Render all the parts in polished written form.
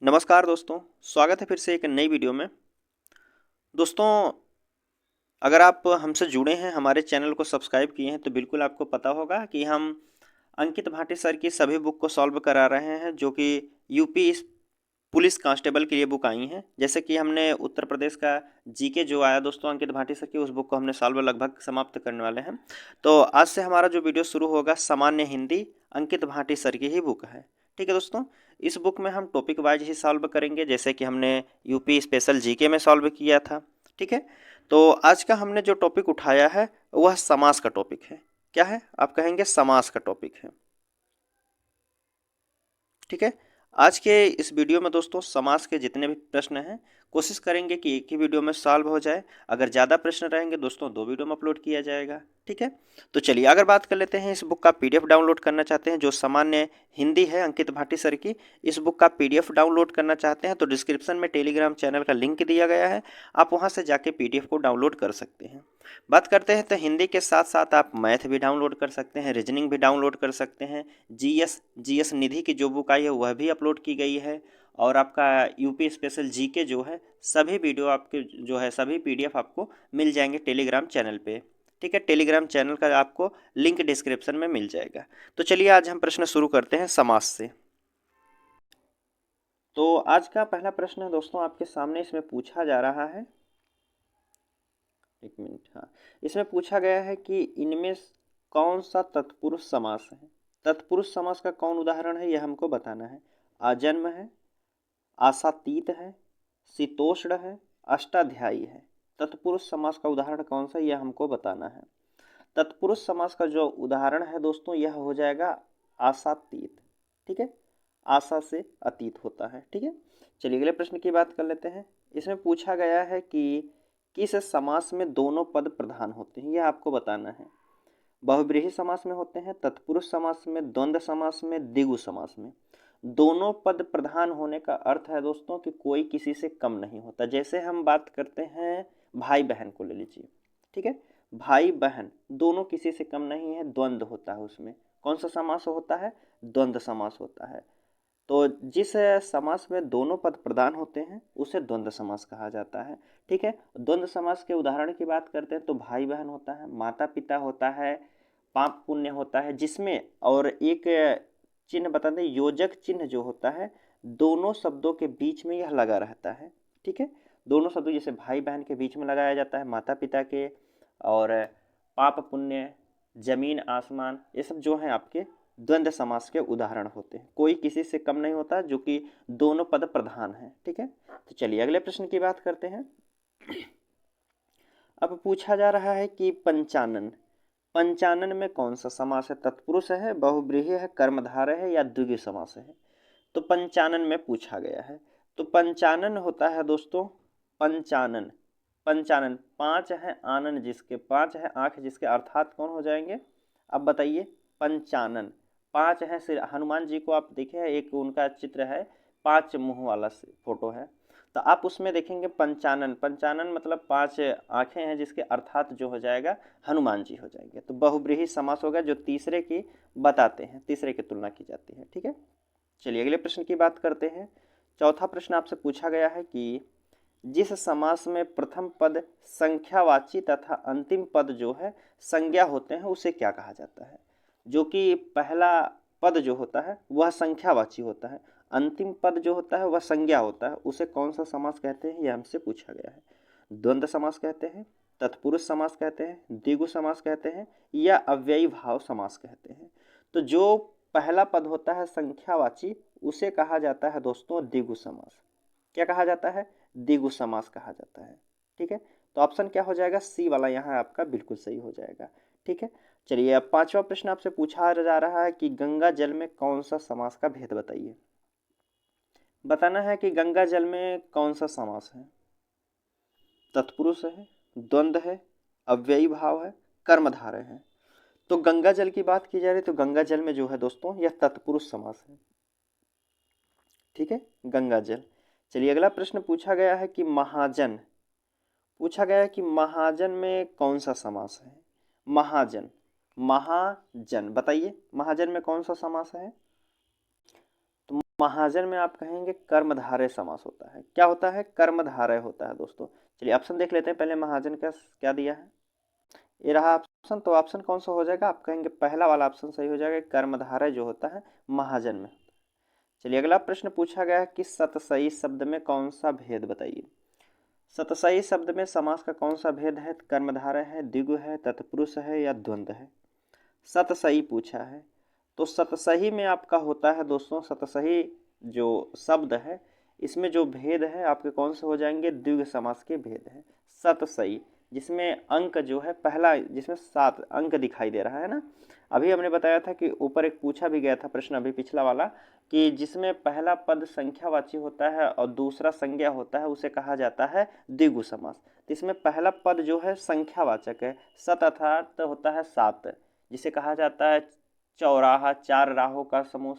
नमस्कार दोस्तों, स्वागत है फिर से एक नई वीडियो में। दोस्तों, अगर आप हमसे जुड़े हैं, हमारे चैनल को सब्सक्राइब किए हैं, तो बिल्कुल आपको पता होगा कि हम अंकित भाटी सर की सभी बुक को सॉल्व करा रहे हैं, जो कि यूपी पुलिस कांस्टेबल के लिए बुक आई हैं। जैसे कि हमने उत्तर प्रदेश का जीके जो आया दोस्तों अंकित भाटी सर की, उस बुक को हमने सॉल्व लगभग समाप्त करने वाले हैं। तो आज से हमारा जो वीडियो शुरू होगा, सामान्य हिंदी अंकित भाटी सर की ही बुक है। ठीक है दोस्तों, इस बुक में हम टॉपिक वाइज ही सॉल्व करेंगे, जैसे कि हमने यूपी स्पेशल जीके में सॉल्व किया था। ठीक है, तो आज का हमने जो टॉपिक उठाया है वह समास का टॉपिक है। क्या है? आप कहेंगे समास का टॉपिक है। ठीक है, आज के इस वीडियो में दोस्तों समास के जितने भी प्रश्न हैं, कोशिश करेंगे कि एक ही वीडियो में सॉल्व हो जाए। अगर ज़्यादा प्रश्न रहेंगे दोस्तों, दो वीडियो में अपलोड किया जाएगा। ठीक है, तो चलिए अगर बात कर लेते हैं, इस बुक का पीडीएफ डाउनलोड करना चाहते हैं, जो सामान्य हिंदी है अंकित भाटी सर की, इस बुक का पीडीएफ डाउनलोड करना चाहते हैं तो डिस्क्रिप्शन में टेलीग्राम चैनल का लिंक दिया गया है, आप वहां से जाके पीडीएफ को डाउनलोड कर सकते हैं। बात करते हैं तो हिंदी के साथ साथ आप मैथ भी डाउनलोड कर सकते हैं, रीजनिंग भी डाउनलोड कर सकते हैं। जीएस निधि की जो बुक आई है वह भी अपलोड की गई है, और आपका यूपी स्पेशल जीके जो है, सभी वीडियो आपके जो है सभी पीडीएफ आपको मिल जाएंगे टेलीग्राम चैनल पे। ठीक है, टेलीग्राम चैनल का आपको लिंक डिस्क्रिप्शन में मिल जाएगा। तो चलिए आज हम प्रश्न शुरू करते हैं समास से। तो आज का पहला प्रश्न है दोस्तों आपके सामने, इसमें पूछा जा रहा है, एक मिनट, हाँ, इसमें पूछा गया है कि इनमें कौन सा तत्पुरुष समास है। तत्पुरुष समास का कौन उदाहरण है यह हमको बताना है। आजन्म है, आशातीत है, शीतोष्ण है, अष्टाध्यायी है। तत्पुरुष समास का उदाहरण कौन सा, यह हमको बताना है। तत्पुरुष समास का जो उदाहरण है दोस्तों, यह हो जाएगा आशातीत। ठीक है, आशा से अतीत होता है। ठीक है, चलिए अगले प्रश्न की बात कर लेते हैं। इसमें पूछा गया है कि किस समास में दोनों पद प्रधान होते हैं, यह आपको बताना है। बहुब्रीहि समास में होते हैं, तत्पुरुष समास में, द्वंद्व समास में, द्विगु समास में। दोनों पद प्रधान होने का अर्थ है दोस्तों कि कोई किसी से कम नहीं होता। जैसे हम बात करते हैं भाई बहन को ले लीजिए। ठीक है, भाई बहन दोनों किसी से कम नहीं है, द्वंद्व होता है उसमें। कौन सा समास होता है? द्वंद्व समास होता है। तो जिस समास में दोनों पद प्रधान होते हैं उसे द्वंद्व समास कहा जाता है। ठीक है, द्वंद्व समास के उदाहरण की बात करते हैं तो भाई बहन होता है, माता पिता होता है, पाप पुण्य होता है, जिसमें और एक चिन्ह बता दें, योजक चिन्ह जो होता है दोनों शब्दों के बीच में यह लगा रहता है। ठीक है, दोनों शब्दों जैसे भाई बहन के बीच में लगाया जाता है, माता पिता के, और पाप पुण्य, जमीन आसमान, ये सब जो हैं आपके द्वंद्व समास के उदाहरण होते हैं। कोई किसी से कम नहीं होता, जो कि दोनों पद प्रधान हैं। ठीक है, तो चलिए अगले प्रश्न की बात करते हैं। अब पूछा जा रहा है कि पंचानन, पंचानन में कौन सा समास है? तत्पुरुष है, बहुव्रीहि है, कर्मधारय है, या द्विगु समास है? तो पंचानन में पूछा गया है। तो पंचानन होता है दोस्तों, पंचानन, पंचानन पांच है, आनन जिसके पांच है, आंख जिसके, अर्थात कौन हो जाएंगे? अब बताइए। पंचानन पांच है, सिर हनुमान जी को आप देखें, एक उनका चित्र है, पांच मुंह वाला फोटो है, तो आप उसमें देखेंगे पंचानन, पंचानन मतलब पांच आंखें हैं जिसके, अर्थात जो हो जाएगा हनुमान जी हो जाएंगे। तो बहुब्रीहि समास होगा, जो तीसरे की बताते हैं, तीसरे की तुलना की जाती है। ठीक है, चलिए अगले प्रश्न की बात करते हैं। चौथा प्रश्न आपसे पूछा गया है कि जिस समास में प्रथम पद संख्यावाची तथा अंतिम पद जो है संज्ञा होते हैं उसे क्या कहा जाता है? जो कि पहला पद जो होता है वह संख्यावाची होता है, अंतिम पद जो होता है वह संज्ञा होता है, उसे कौन सा समास कहते हैं, यह हमसे पूछा गया है। द्वंद्व समास कहते हैं, तत्पुरुष समास कहते हैं, द्विगु समास कहते हैं, या अव्ययी भाव समास कहते हैं? तो जो पहला पद होता है संख्यावाची, उसे कहा जाता है दोस्तों द्विगु समास। क्या कहा जाता है? द्विगु समास कहा जाता है। ठीक है, तो ऑप्शन क्या हो जाएगा? सी वाला यहाँ आपका बिल्कुल सही हो जाएगा। ठीक है, चलिए अब पांचवा प्रश्न आपसे पूछा जा रहा है कि गंगा जल में कौन सा समास का भेद बताइए। बताना है कि गंगा जल में कौन सा समास है। तत्पुरुष है, द्वंद्व है, अव्ययी भाव है, कर्मधारय है। तो गंगा जल की बात की जा रही है तो गंगा जल में जो है दोस्तों यह तत्पुरुष समास है। ठीक है, गंगा जल। चलिए अगला प्रश्न पूछा गया है कि महाजन, पूछा गया है कि महाजन में कौन सा समास है। महाजन, महाजन बताइए, महाजन में कौन सा समास है? तो महाजन में आप कहेंगे कर्मधारय समास होता है। क्या होता है? कर्मधारय होता है दोस्तों। चलिए ऑप्शन देख लेते हैं पहले, महाजन का क्या दिया है। ये रहा ऑप्शन, तो ऑप्शन कौन सा हो जाएगा? आप कहेंगे पहला वाला ऑप्शन सही हो जाएगा, कर्मधारय जो होता है महाजन में। चलिए अगला प्रश्न पूछा गया है कि सतसई शब्द में कौन सा भेद बताइए। सतसई शब्द में समास का कौन सा भेद है? कर्मधारय है, द्विगु है, तत्पुरुष है या द्वंद्व है? सतसई पूछा है, तो सतसही में आपका होता है दोस्तों, सतसही जो शब्द है इसमें जो भेद है आपके कौन से हो जाएंगे? द्विगु समास के भेद है। सतसई जिसमें अंक जो है पहला, जिसमें 7 अंक दिखाई दे रहा है ना। अभी हमने बताया था कि ऊपर एक पूछा भी गया था प्रश्न अभी पिछला वाला, कि जिसमें पहला पद संख्यावाची होता है और दूसरा संज्ञा होता है उसे कहा जाता है द्विगु समास। तो इसमें पहला पद जो है संख्यावाचक है, सत अर्थात होता है 7, जिसे कहा जाता है चौराहा, 4 राहों का समूह।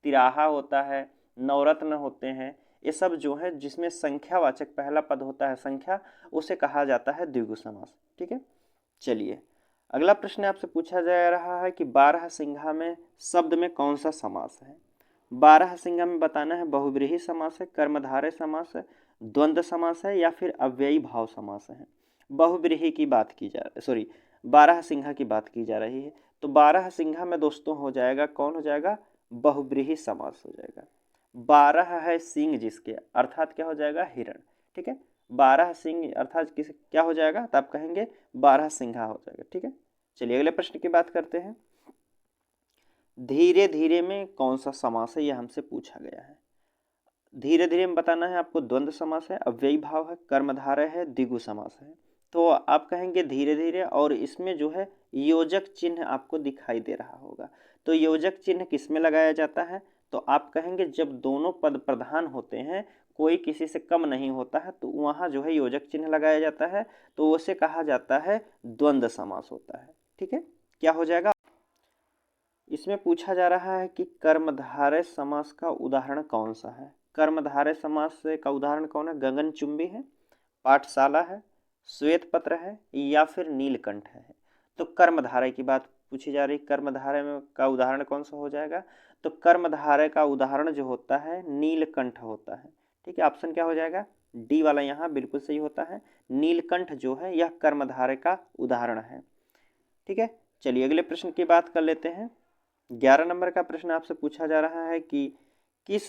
तिराहा होता है, नवरत्न होते हैं, ये सब जो है जिसमें संख्यावाचक पहला पद होता है संख्या, उसे कहा जाता है द्विगु समास। ठीक है, चलिए अगला प्रश्न आपसे पूछा जा रहा है कि 12 सिंघा में शब्द में कौन सा समास है। 12 सिंघा में बताना है बहुव्रीहि समास है, कर्मधारय समास है, द्वंद्व समास है या फिर अव्ययी भाव समास है। बहुव्रीहि की बात की जा रही, सॉरी 12 सिंघा की बात की जा रही है। तो 12 सिंघा में दोस्तों हो जाएगा, कौन हो जाएगा? बहुव्रीहि समास हो जाएगा। 12 है सिंह जिसके, अर्थात क्या हो जाएगा? हिरण। ठीक है, 12 सिंह अर्थात किस क्या हो जाएगा? तो आप कहेंगे 12 सिंघा हो जाएगा। ठीक है, चलिए अगले प्रश्न की बात करते हैं। धीरे धीरे में कौन सा समास है, यह हमसे पूछा गया है। धीरे धीरे में बताना है आपको, द्वंद्व समास है, अव्ययी भाव है, कर्मधारय है, द्विगु समास है। तो आप कहेंगे धीरे धीरे, और इसमें जो है योजक चिन्ह आपको दिखाई दे रहा होगा। तो योजक चिन्ह किस में लगाया जाता है? तो आप कहेंगे जब दोनों पद प्रधान होते हैं, कोई किसी से कम नहीं होता है, तो वहाँ जो है योजक चिन्ह लगाया जाता है, तो उसे कहा जाता है द्वंद्व समास होता है। ठीक है, क्या हो जाएगा? इसमें पूछा जा रहा है कि कर्मधारय समास का उदाहरण कौन सा है। कर्मधारय समास का उदाहरण कौन है? गगनचुंबी है, पाठशाला है, श्वेत पत्र है या फिर नीलकंठ है। तो कर्मधारय की बात पूछी जा रही, कर्मधारय में का उदाहरण कौन सा हो जाएगा? तो कर्मधारय का उदाहरण जो होता है नीलकंठ होता है। ठीक है, ऑप्शन क्या हो जाएगा? डी वाला यहाँ बिल्कुल सही होता है। नीलकंठ जो है यह कर्मधारय का उदाहरण है। ठीक है, चलिए अगले प्रश्न की बात कर लेते हैं। 11 नंबर का प्रश्न आपसे पूछा जा रहा है कि किस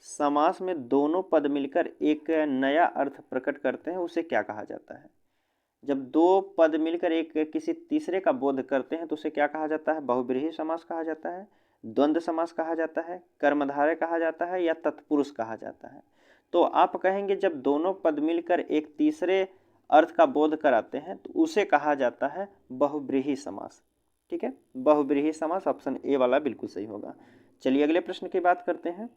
समास में दोनों पद मिलकर एक नया अर्थ प्रकट करते हैं, उसे क्या कहा जाता है। जब दो पद मिलकर एक किसी तीसरे का बोध करते हैं तो उसे क्या कहा जाता है? बहुव्रीहि समास कहा जाता है, द्वंद्व समास कहा जाता है, कर्मधारय कहा जाता है या तत्पुरुष कहा जाता है। तो आप कहेंगे जब दोनों पद मिलकर एक तीसरे अर्थ का बोध कराते हैं तो उसे कहा जाता है बहुव्रीहि समास। ठीक है, बहुव्रीहि समास ऑप्शन ए वाला बिल्कुल सही होगा। चलिए अगले प्रश्न की बात करते हैं।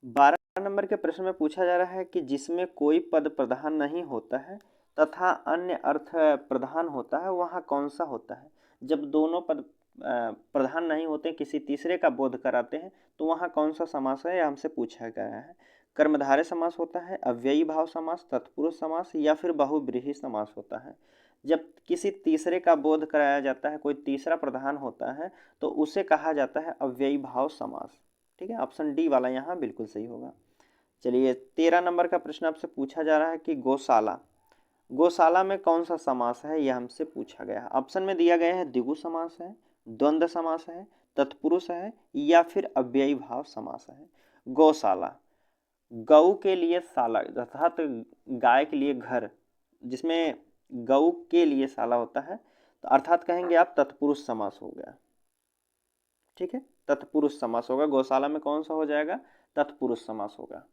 12 नंबर के प्रश्न में पूछा जा रहा है कि जिसमें कोई पद प्रधान नहीं होता है तथा अन्य अर्थ प्रधान होता है, वहाँ कौन सा होता है। जब दोनों पद प्रधान नहीं होते, किसी तीसरे का बोध कराते हैं, तो वहाँ कौन सा समास है, यह हमसे पूछा गया है। कर्मधारय समास होता है, अव्ययी भाव समास, तत्पुरुष समास या फिर बहुव्रीहि समास होता है। जब किसी तीसरे का बोध कराया जाता है, कोई तीसरा प्रधान होता है, तो उसे कहा जाता है अव्ययी भाव समास। ठीक है, ऑप्शन डी वाला यहाँ बिल्कुल सही होगा। चलिए 13 नंबर का प्रश्न आपसे पूछा जा रहा है कि गौशाला, गौशाला में कौन सा समास है, यह हमसे पूछा गया है। ऑप्शन में दिया गया है द्विगु समास है, द्वंद्व समास है, तत्पुरुष है या फिर अव्ययी भाव समास है। गौशाला, गौ के लिए शाला अर्थात गाय के लिए घर, जिसमें गौ के लिए शाला होता है, तो अर्थात कहेंगे आप तत्पुरुष समास हो गया। ठीक है, तत्पुरुष समास होगा। गौशाला में कौन सा हो जाएगा? तत्पुरुष समास होगा।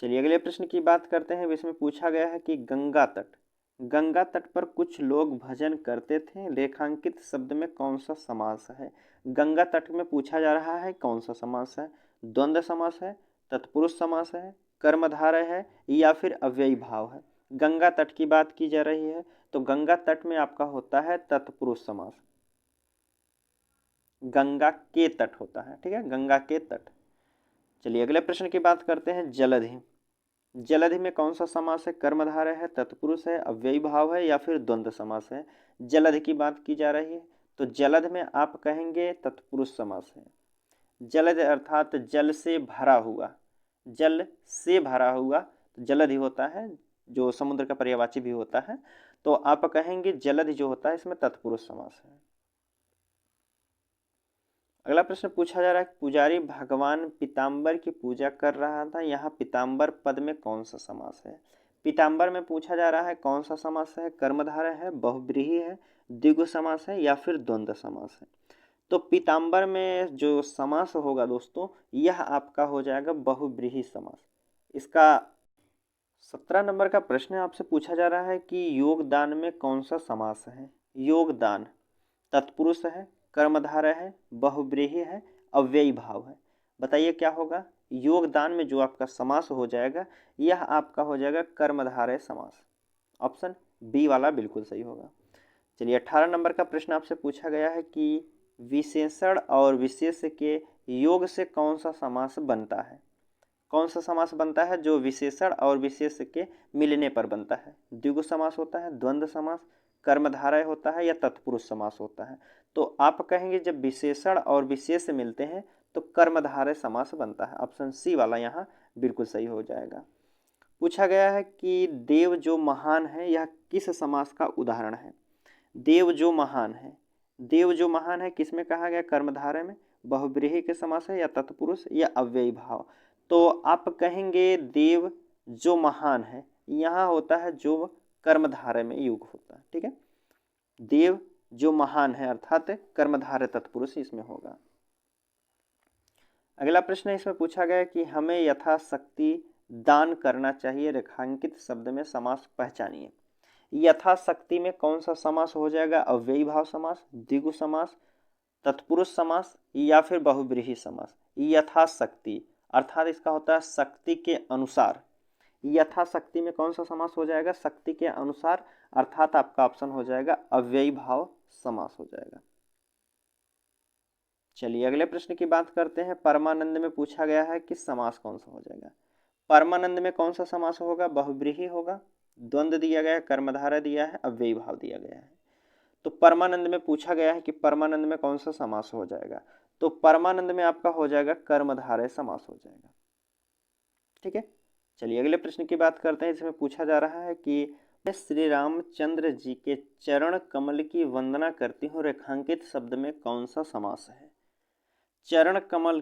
चलिए अगले प्रश्न की बात करते हैं। इसमें पूछा गया है कि गंगा तट, गंगा तट पर कुछ लोग भजन करते थे, रेखांकित शब्द में कौन सा समास है। गंगा तट में पूछा जा रहा है कौन सा समास है। द्वंद्व समास है, तत्पुरुष समास है, कर्मधारय है या फिर अव्ययी भाव है। गंगा तट की बात की जा रही है, तो गंगा तट में आपका होता है तत्पुरुष समास। गंगा के तट होता है। ठीक है, गंगा के तट। चलिए अगले प्रश्न की बात करते हैं। जलधि, जलधि में कौन सा समास है? कर्मधारय है, तत्पुरुष है, अव्ययी भाव है या फिर द्वंद्व समास है। जलधि की बात की जा रही है, तो जलध में आप कहेंगे तत्पुरुष समास है। जलध अर्थात जल से भरा हुआ, जल से भरा हुआ तो जलध ही होता है, जो समुद्र का पर्यायवाची भी होता है। तो आप कहेंगे जलध जो होता है इसमें तत्पुरुष समास है। अगला प्रश्न पूछा जा रहा है, पुजारी भगवान पीताम्बर की पूजा कर रहा था, यहाँ पीताम्बर पद में कौन सा समास है? पीताम्बर में पूछा जा रहा है कौन सा समास है, कर्मधारय है, बहुव्रीहि है, द्विगु समास है या फिर द्वंद्व समास है? तो पीताम्बर में जो समास होगा दोस्तों, यह आपका हो जाएगा बहुव्रीहि समास। इसका 17 नंबर का प्रश्न आपसे पूछा जा रहा है कि योगदान में कौन सा समास है? योगदान तत्पुरुष है, कर्मधारय है, बहुव्रीहि है, अव्ययी भाव है। बताइए क्या होगा? योगदान में जो आपका समास हो जाएगा यह आपका हो जाएगा कर्मधारय समास। ऑप्शन बी वाला बिल्कुल सही होगा। चलिए 18 नंबर का प्रश्न आपसे पूछा गया है कि विशेषण और विशेष के योग से कौन सा समास बनता है? कौन सा समास बनता है जो विशेषण और विशेष के मिलने पर बनता है? द्विगु समास होता है, द्वंद्व समास, कर्मधारय होता है या तत्पुरुष समास होता है? तो आप कहेंगे जब विशेषण और विशेष मिलते हैं तो कर्मधारय समास बनता है। ऑप्शन सी वाला यहाँ बिल्कुल सही हो जाएगा। पूछा गया है कि देव जो महान है यह किस समास का उदाहरण है? देव जो महान है, देव जो महान है किसमें कहा गया? कर्मधारय में। बहुव्रीहि के समास है या तत्पुरुष या अव्ययी भाव? तो आप कहेंगे देव जो महान है, यहाँ होता है जो कर्मधारय में युग होता है। ठीक है, देव जो महान है अर्थात कर्मधारय तत्पुरुष इसमें होगा। अगला प्रश्न इसमें पूछा गया कि हमें यथाशक्ति दान करना चाहिए, रेखांकित शब्द में समास पहचानिए। यथाशक्ति में कौन सा समास हो जाएगा? अव्ययी भाव समास, द्विगु समास, तत्पुरुष समास या फिर बहुव्रीहि समास? यथाशक्ति अर्थात इसका होता है शक्ति के अनुसार। यथाशक्ति में कौन सा समास हो जाएगा? शक्ति के अनुसार, अर्थात आपका ऑप्शन हो जाएगा अव्ययी भाव समास हो जाएगा। चलिए अगले प्रश्न की बात करते हैं। परमानंद में पूछा गया है कि समास कौन सा हो जाएगा? परमानंद में कौन सा समास होगा? बहुव्रीहि होगा, द्वंद्व दिया गया है, कर्मधारय दिया है, अव्ययी भाव दिया गया है। तो परमानंद में पूछा गया है कि परमानंद में कौन सा समास हो जाएगा? तो परमानंद में आपका हो जाएगा कर्मधारय समास हो जाएगा। ठीक है, चलिए अगले प्रश्न की बात करते हैं। इसमें पूछा जा रहा है कि मैं श्री रामचंद्र जी के चरण कमल की वंदना करती हूँ, रेखांकित शब्द में कौन सा समास है? चरण कमल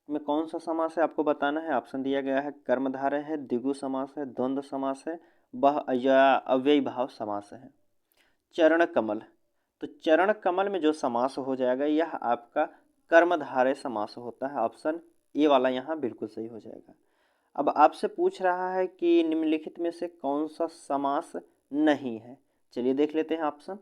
में कौन सा समास है आपको बताना है। ऑप्शन दिया गया है कर्मधारय है, द्विगु समास है, द्वंद्व समास है, अव्ययी भाव समास है। चरण कमल, तो चरण कमल में जो समास हो जाएगा यह आपका कर्मधारय समास होता है। ऑप्शन ए वाला यहाँ बिल्कुल सही हो जाएगा। अब आपसे पूछ रहा है कि निम्नलिखित में से कौन सा समास नहीं है। चलिए देख लेते हैं ऑप्शन।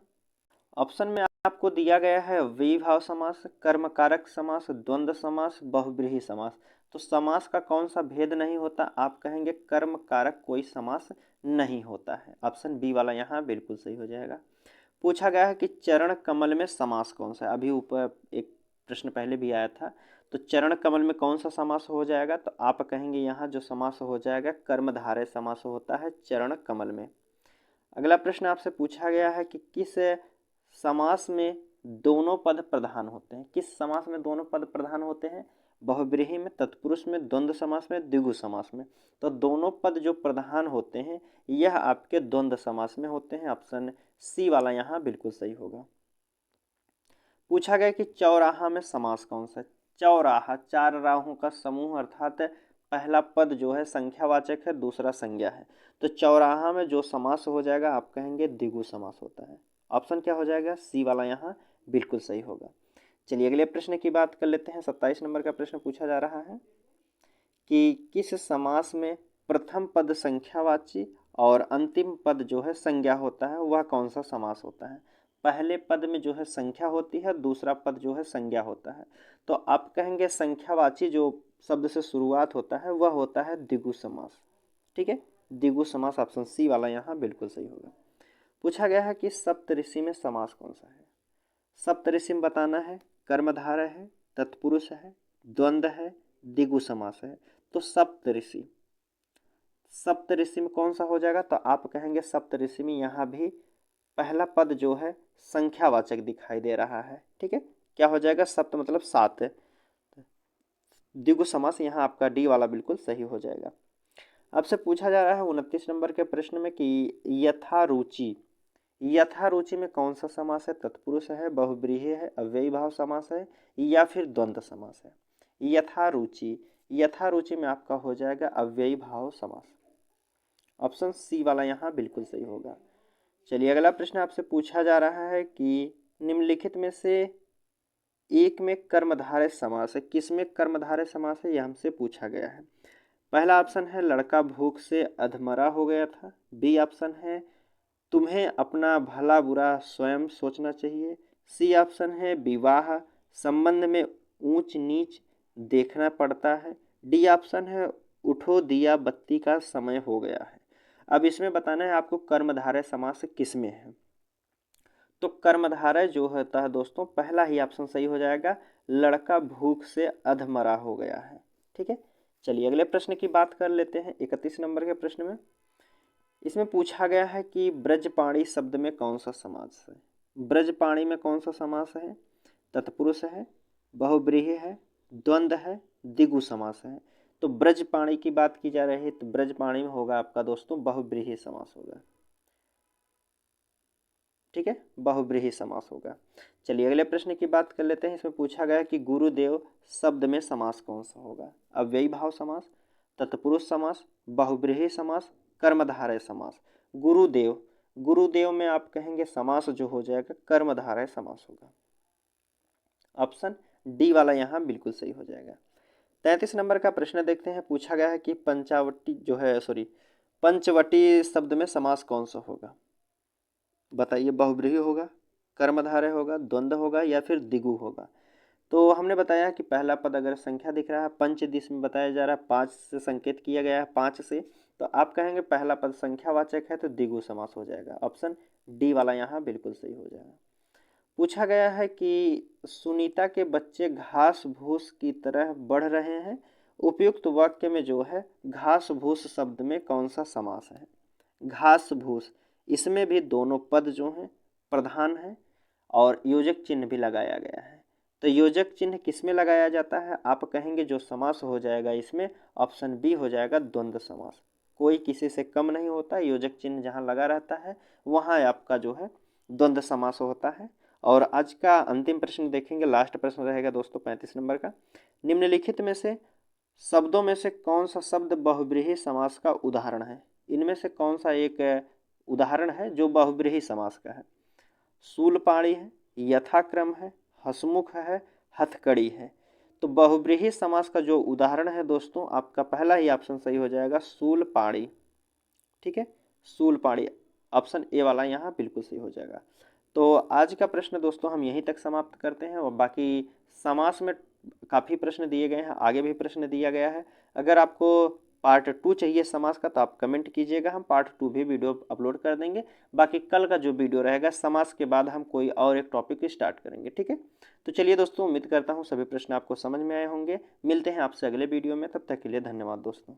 ऑप्शन में आपको दिया गया है विभाव समास, कर्मकारक समास, द्वंद्व समास, बहुव्रीहि समास। तो समास का कौन सा भेद नहीं होता? आप कहेंगे कर्म कारक कोई समास नहीं होता है। ऑप्शन बी वाला यहाँ बिल्कुल सही हो जाएगा। पूछा गया है कि चरण कमल में समास कौन सा है? अभी ऊपर एक प्रश्न पहले भी आया था, तो चरण कमल में कौन सा समास हो जाएगा? तो आप कहेंगे यहाँ जो समास हो जाएगा कर्मधारय समास होता है चरण कमल में। अगला प्रश्न आपसे पूछा गया है कि किस समास में दोनों पद प्रधान होते हैं? किस समास में दोनों पद प्रधान होते हैं? बहुव्रीहि में, तत्पुरुष में, द्वंद्व समास में, द्विगु समास में। तो दोनों पद जो प्रधान होते हैं यह आपके द्वंद्व समास में होते हैं। ऑप्शन सी वाला यहाँ बिल्कुल सही होगा। पूछा गया कि चौराहा में समास कौन सा है? चौराहा चार राहों का समूह, अर्थात पहला पद जो है संख्यावाचक है, दूसरा संज्ञा है। तो चौराहा में जो समास हो जाएगा आप कहेंगे द्विगु समास होता है। ऑप्शन क्या हो जाएगा? सी वाला यहाँ बिल्कुल सही होगा। चलिए अगले प्रश्न की बात कर लेते हैं। 27 नंबर का प्रश्न पूछा जा रहा है कि किस समास में प्रथम पद संख्यावाची और अंतिम पद जो है संज्ञा होता है, वह कौन सा समास होता है? पहले पद में जो है संख्या होती है, दूसरा पद जो है संज्ञा होता है। तो आप कहेंगे संख्यावाची जो शब्द से शुरुआत होता है वह होता है द्विगु समास। ठीक है, द्विगु समास ऑप्शन सी वाला यहाँ बिल्कुल सही होगा। पूछा गया है कि सप्तऋषि में समास कौन सा है? सप्तऋषि में बताना है कर्मधारय है, तत्पुरुष है, द्वंद्व है, द्विगु समास है। तो सप्तऋषि, सप्तऋषि में कौन सा हो जाएगा? तो आप कहेंगे सप्तऋषि में यहाँ भी पहला पद जो है संख्यावाचक दिखाई दे रहा है। ठीक है, क्या हो जाएगा? सप्त मतलब सात, द्विगु समास, यहाँ आपका डी वाला बिल्कुल सही हो जाएगा। आपसे पूछा जा रहा है 29 नंबर के प्रश्न में कि यथारुचि, यथारुचि में कौन सा समास है? तत्पुरुष है, बहुव्रीहि है, अव्ययी भाव समास है या फिर द्वंद्व समास है? यथारुचि, यथारुचि में आपका हो जाएगा अव्ययी भाव समास। ऑप्शन सी वाला यहाँ बिल्कुल सही होगा। चलिए अगला प्रश्न आपसे पूछा जा रहा है कि निम्नलिखित में से एक में कर्मधारय समास है, किसमें कर्मधारय समास है, यह हमसे पूछा गया है। पहला ऑप्शन है लड़का भूख से अधमरा हो गया था। बी ऑप्शन है तुम्हें अपना भला बुरा स्वयं सोचना चाहिए। सी ऑप्शन है विवाह संबंध में ऊंच नीच देखना पड़ता है। डी ऑप्शन है उठो दिया बत्ती का समय हो गया है। अब इसमें बताना है आपको कर्मधारय समास किस में है। तो कर्मधारय जो होता है दोस्तों, पहला ही ऑप्शन सही हो जाएगा, लड़का भूख से अधमरा हो गया है। ठीक है, चलिए अगले प्रश्न की बात कर लेते हैं। 31 नंबर के प्रश्न में इसमें पूछा गया है कि ब्रजपाणी शब्द में कौन सा समास है। ब्रजपाणी में कौन सा समास है? तत्पुरुष है, बहुव्रीहि है, द्वंद्व है, द्विगु समास है। तो ब्रजपाणी की बात की जा रही है तो ब्रजपाणी में होगा आपका दोस्तों बहुव्रीहि समास होगा। ठीक है, बहुव्रीहि समास होगा। चलिए अगले प्रश्न की बात कर लेते हैं। इसमें पूछा गया कि गुरुदेव शब्द में समास कौन सा होगा? अव्ययी भाव समास, तत्पुरुष समास, बहुव्रीहि समास, कर्मधारय समास। गुरुदेव, गुरुदेव में आप कहेंगे समास जो हो जाएगा कर्मधारय समास होगा। ऑप्शन डी वाला यहाँ बिल्कुल सही हो जाएगा। 33 नंबर का प्रश्न देखते हैं। पूछा गया है कि पंचवटी शब्द में समास कौन सा होगा? बताइए, बहुव्रीहि होगा, कर्मधारय होगा, द्वंद्व होगा या फिर द्विगु होगा? तो हमने बताया कि पहला पद अगर संख्या दिख रहा है पंचदिश में बताया जा रहा है, 5 से संकेत किया गया है, 5 से, तो आप कहेंगे पहला पद संख्यावाचक है तो द्विगु समास हो जाएगा। ऑप्शन डी वाला यहाँ बिल्कुल सही हो जाएगा। पूछा गया है कि सुनीता के बच्चे घास भूस की तरह बढ़ रहे हैं। उपयुक्त वाक्य में जो है घास भूस शब्द में कौन सा समास है? घास भूस, इसमें भी दोनों पद जो हैं प्रधान हैं और योजक चिन्ह भी लगाया गया है। तो योजक चिन्ह किस में लगाया जाता है? आप कहेंगे जो समास हो जाएगा इसमें ऑप्शन बी हो जाएगा द्वंद्व समास। कोई किसी से कम नहीं होता, योजक चिन्ह जहाँ लगा रहता है वहाँ आपका जो है द्वंद्व समास होता है। और आज का अंतिम प्रश्न देखेंगे, लास्ट प्रश्न रहेगा दोस्तों 35 नंबर का। निम्नलिखित में से शब्दों में से कौन सा शब्द बहुव्रीहि समास का उदाहरण है? इनमें से कौन सा एक उदाहरण है जो बहुव्रीहि समास का है? शूलपाणी है, यथाक्रम है, हसमुख है, हथकड़ी है। तो बहुव्रीहि समास का जो उदाहरण है दोस्तों, आपका पहला ही ऑप्शन सही हो जाएगा, शूलपाणी। ठीक है, शूलपाणी ऑप्शन ए वाला यहाँ बिल्कुल सही हो जाएगा। तो आज का प्रश्न दोस्तों हम यहीं तक समाप्त करते हैं और बाकी समास में काफ़ी प्रश्न दिए गए हैं, आगे भी प्रश्न दिया गया है। अगर आपको पार्ट 2 चाहिए समास का तो आप कमेंट कीजिएगा, हम पार्ट 2 भी वीडियो अपलोड कर देंगे। बाकी कल का जो वीडियो रहेगा समास के बाद हम कोई और एक टॉपिक स्टार्ट करेंगे। ठीक है, तो चलिए दोस्तों, उम्मीद करता हूँ सभी प्रश्न आपको समझ में आए होंगे। मिलते हैं आपसे अगले वीडियो में, तब तक के लिए धन्यवाद दोस्तों।